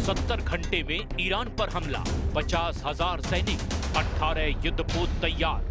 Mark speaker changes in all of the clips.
Speaker 1: 170 घंटे में ईरान पर हमला, 50,000 सैनिक, 18 युद्धपोत तैयार।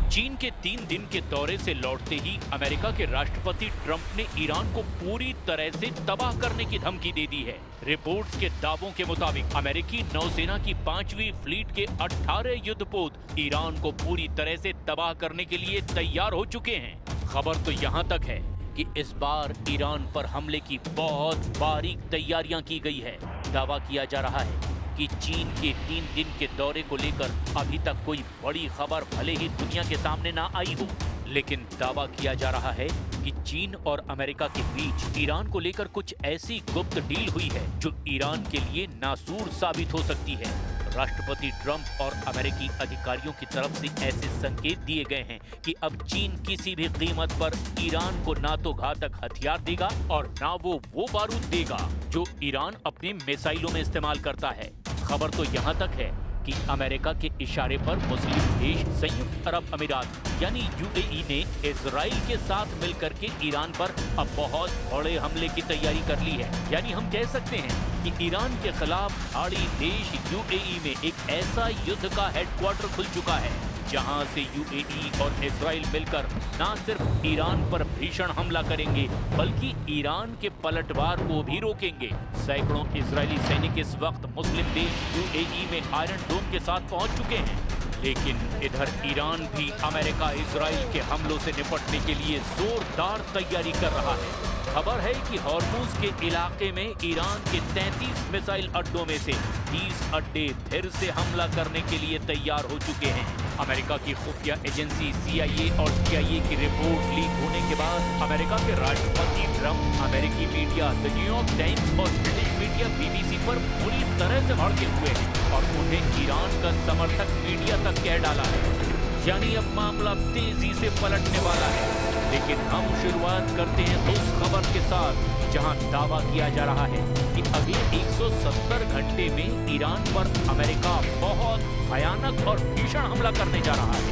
Speaker 1: चीन के 3 दिन के दौरे से लौटते ही अमेरिका के राष्ट्रपति ट्रंप ने ईरान को पूरी तरह से तबाह करने की धमकी दे दी है। रिपोर्ट्स के दावों के मुताबिक अमेरिकी नौसेना की 5वीं फ्लीट के 18 युद्धपोत ईरान को पूरी तरह से तबाह करने के लिए तैयार हो चुके हैं। खबर तो यहाँ तक है कि इस बार ईरान पर हमले की बहुत बारीक तैयारियां की गई है। दावा किया जा रहा है कि चीन के 3 दिन के दौरे को लेकर अभी तक कोई बड़ी खबर भले ही दुनिया के सामने ना आई हो, लेकिन दावा किया जा रहा है कि चीन और अमेरिका के बीच ईरान को लेकर कुछ ऐसी गुप्त डील हुई है जो ईरान के लिए नासूर साबित हो सकती है। राष्ट्रपति ट्रंप और अमेरिकी अधिकारियों की तरफ से ऐसे संकेत दिए गए हैं कि अब चीन किसी भी कीमत पर ईरान को ना तो घातक हथियार देगा और ना वो बारूद देगा जो ईरान अपने मिसाइलों में इस्तेमाल करता है। खबर तो यहाँ तक है कि अमेरिका के इशारे पर मुस्लिम देश संयुक्त अरब अमीरात यानी यूएई ने इजराइल के साथ मिलकर के ईरान पर अब बहुत बड़े हमले की तैयारी कर ली है। यानी हम कह सकते हैं कि ईरान के खिलाफ आड़ी देश यूएई में एक ऐसा युद्ध का हेडक्वार्टर खुल चुका है जहां से यूएई और इजराइल मिलकर न सिर्फ ईरान पर भीषण हमला करेंगे बल्कि ईरान के पलटवार को भी रोकेंगे। सैकड़ों इजरायली सैनिक इस वक्त मुस्लिम देश यूएई में आयरन डोम के साथ पहुंच चुके हैं, लेकिन इधर ईरान भी अमेरिका इजराइल के हमलों से निपटने के लिए जोरदार तैयारी कर रहा है। खबर है कि हॉर्मुज के इलाके में ईरान के 33 मिसाइल अड्डों में से 30 अड्डे फिर से हमला करने के लिए तैयार हो चुके हैं। अमेरिका की खुफिया एजेंसी CIA और CIA की रिपोर्ट लीक होने के बाद अमेरिका के राष्ट्रपति ट्रंप अमेरिकी मीडिया द न्यूयॉर्क टाइम्स और ब्रिटिश मीडिया BBC पर पूरी तरह से भड़के हुए हैं और उन्हें ईरान का समर्थक मीडिया तक कह डाला है। यानी अब मामला तेजी से पलटने वाला है। लेकिन हम शुरुआत करते हैं उस खबर के साथ जहां दावा किया जा रहा है कि अगले 170 घंटे में ईरान पर अमेरिका बहुत भयानक और भीषण हमला करने जा रहा है।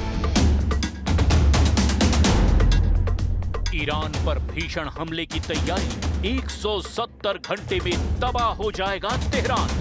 Speaker 1: ईरान पर भीषण हमले की तैयारी, 170 घंटे में तबाह हो जाएगा तेहरान।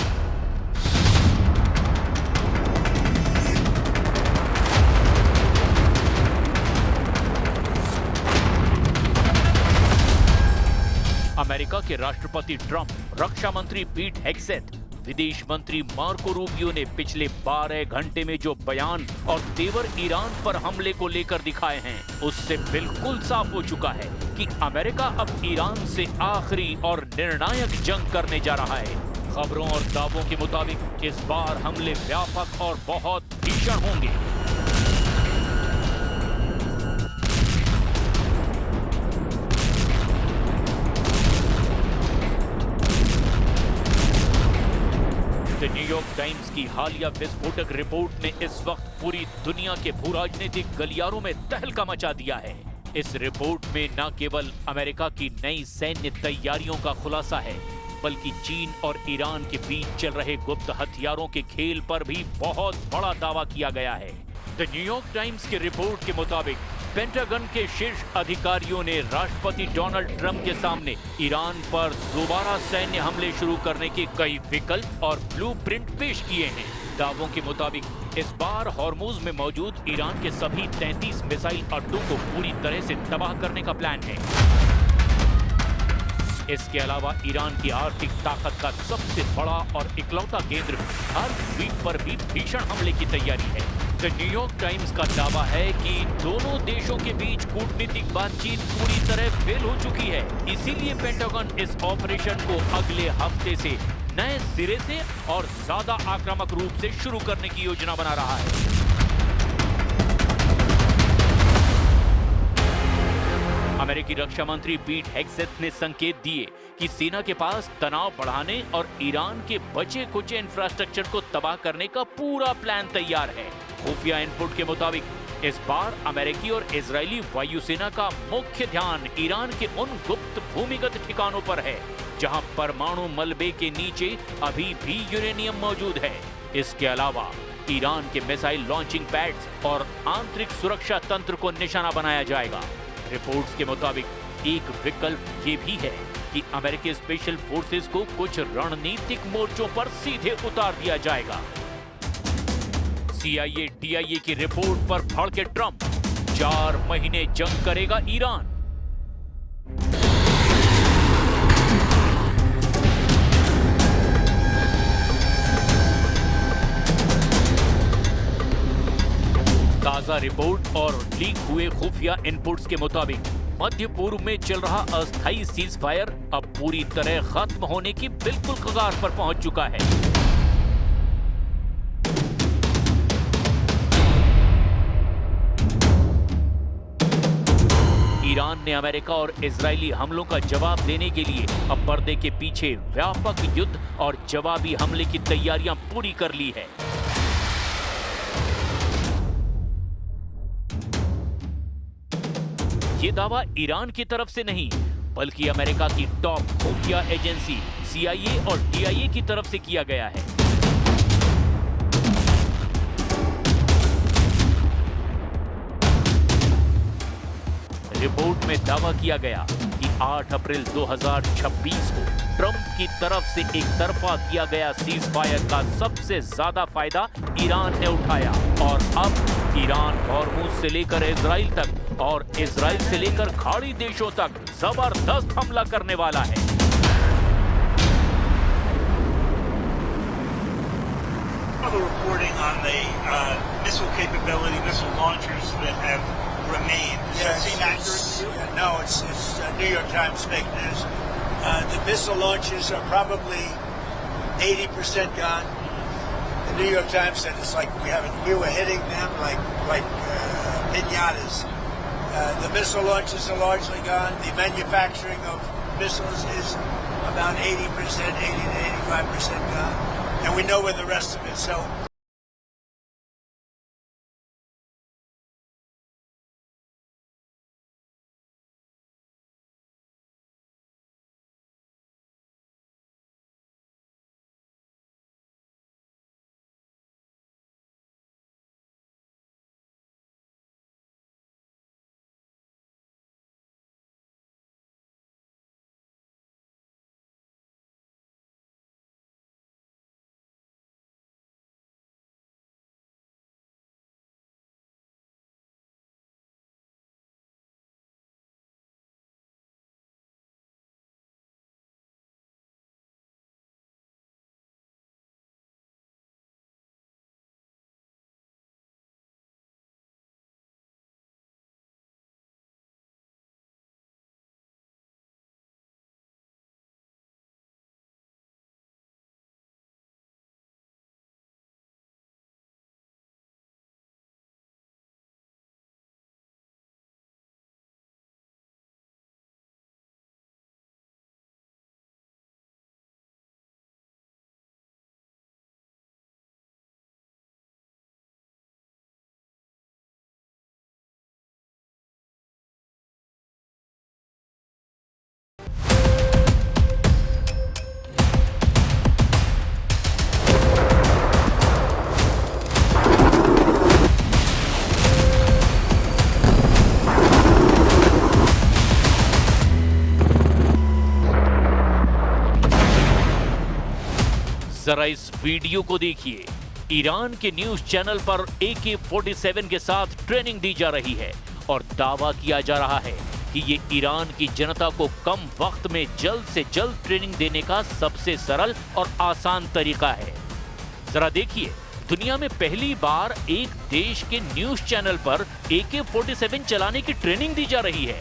Speaker 1: अमेरिका के राष्ट्रपति ट्रंप, रक्षा मंत्री पीट हेग्सेथ, विदेश मंत्री मार्को रूबियो ने पिछले 12 घंटे में जो बयान और तेवर ईरान पर हमले को लेकर दिखाए हैं, उससे बिल्कुल साफ हो चुका है कि अमेरिका अब ईरान से आखिरी और निर्णायक जंग करने जा रहा है। खबरों और दावों के मुताबिक इस बार हमले व्यापक और बहुत भीषण होंगे। द न्यूयॉर्क टाइम्स की हालिया विस्फोटक रिपोर्ट ने इस वक्त पूरी दुनिया के भूराजनीतिक गलियारों में तहलका मचा दिया है। इस रिपोर्ट में न केवल अमेरिका की नई सैन्य तैयारियों का खुलासा है, बल्कि चीन और ईरान के बीच चल रहे गुप्त हथियारों के खेल पर भी बहुत बड़ा दावा किया गया है। द न्यूयॉर्क टाइम्स की रिपोर्ट के मुताबिक पेंटागन के शीर्ष अधिकारियों ने राष्ट्रपति डोनाल्ड ट्रंप के सामने ईरान पर दोबारा सैन्य हमले शुरू करने के कई विकल्प और ब्लूप्रिंट पेश किए हैं। दावों के मुताबिक इस बार हॉर्मुज में मौजूद ईरान के सभी 33 मिसाइल अड्डों को पूरी तरह से तबाह करने का प्लान है। इसके अलावा ईरान की आर्थिक ताकत का सबसे बड़ा और इकलौता केंद्र हर द्वीप पर भी भीषण हमले की तैयारी है। द न्यूयॉर्क टाइम्स का दावा है कि दोनों देशों के बीच कूटनीतिक बातचीत पूरी तरह फेल हो चुकी है, इसीलिए पेंटागन इस ऑपरेशन को अगले हफ्ते से नए सिरे से और ज्यादा आक्रामक रूप से शुरू करने की योजना बना रहा है। अमेरिकी रक्षा मंत्री पीट हेग्सेथ ने संकेत दिए कि सेना के पास तनाव बढ़ाने और ईरान के बचे कुचे इंफ्रास्ट्रक्चर को तबाह करने का पूरा प्लान तैयार है। खुफिया इनपुट के मुताबिक इस बार अमेरिकी और इजरायली वायुसेना का मुख्य ध्यान ईरान के उन गुप्त भूमिगत ठिकानों पर है जहां परमाणु मलबे के नीचे अभी भी यूरेनियम मौजूद है। इसके अलावा ईरान के मिसाइल लॉन्चिंग पैड्स और आंतरिक सुरक्षा तंत्र को निशाना बनाया जाएगा। रिपोर्ट्स के मुताबिक एक विकल्प ये भी है कि अमेरिकी स्पेशल फोर्सेस को कुछ रणनीतिक मोर्चों पर सीधे उतार दिया जाएगा। CIA DIA की रिपोर्ट पर भड़के ट्रंप, 4 महीने जंग करेगा ईरान। ताजा रिपोर्ट और लीक हुए खुफिया इनपुट्स के मुताबिक मध्य पूर्व में चल रहा अस्थायी सीज फायर अब पूरी तरह खत्म होने की बिल्कुल कगार पर पहुंच चुका है। ईरान ने अमेरिका और इजरायली हमलों का जवाब देने के लिए अब पर्दे के पीछे व्यापक युद्ध और जवाबी हमले की तैयारियां पूरी कर ली है। ये दावा ईरान की तरफ से नहीं, बल्कि अमेरिका की टॉप खुफिया एजेंसी CIA और DIA की तरफ से किया गया है। रिपोर्ट में दावा किया गया कि 8 अप्रैल 2026 को ट्रंप की तरफ से एक तरफा किया गया सीज फायर का सबसे ज्यादा फायदा ईरान ने उठाया और अब ईरान हॉर्मुज से लेकर इजराइल तक और इजराइल से लेकर खाड़ी देशों तक जबरदस्त हमला करने वाला है।
Speaker 2: Reporting on the missile capability, missile launchers that have remained. Does that seem accurate?
Speaker 3: No, it's New York Times fake news. The missile launches are probably 80% gone. The New York Times said it's like we were hitting them like pinatas. The missile launches are largely gone. The manufacturing of missiles is about 80%, 80 to 85% gone. And we know where the rest of it's sold.
Speaker 1: जरा इस video को देखिए। Iran के news channel पर AK-47 के साथ training दी जा रही है और दावा किया जा रहा है कि ये ईरान की जनता को कम वक्त में जल्द से जल्द ट्रेनिंग देने का सबसे सरल और आसान तरीका है। जरा देखिए, दुनिया में पहली बार एक देश के न्यूज चैनल पर AK-47 चलाने की ट्रेनिंग दी जा रही है।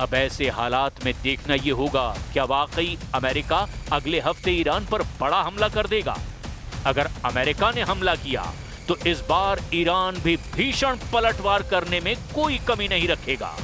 Speaker 1: अब ऐसे हालात में देखना ये होगा क्या वाकई अमेरिका अगले हफ्ते ईरान पर बड़ा हमला कर देगा। अगर अमेरिका ने हमला किया तो इस बार ईरान भी भीषण पलटवार करने में कोई कमी नहीं रखेगा।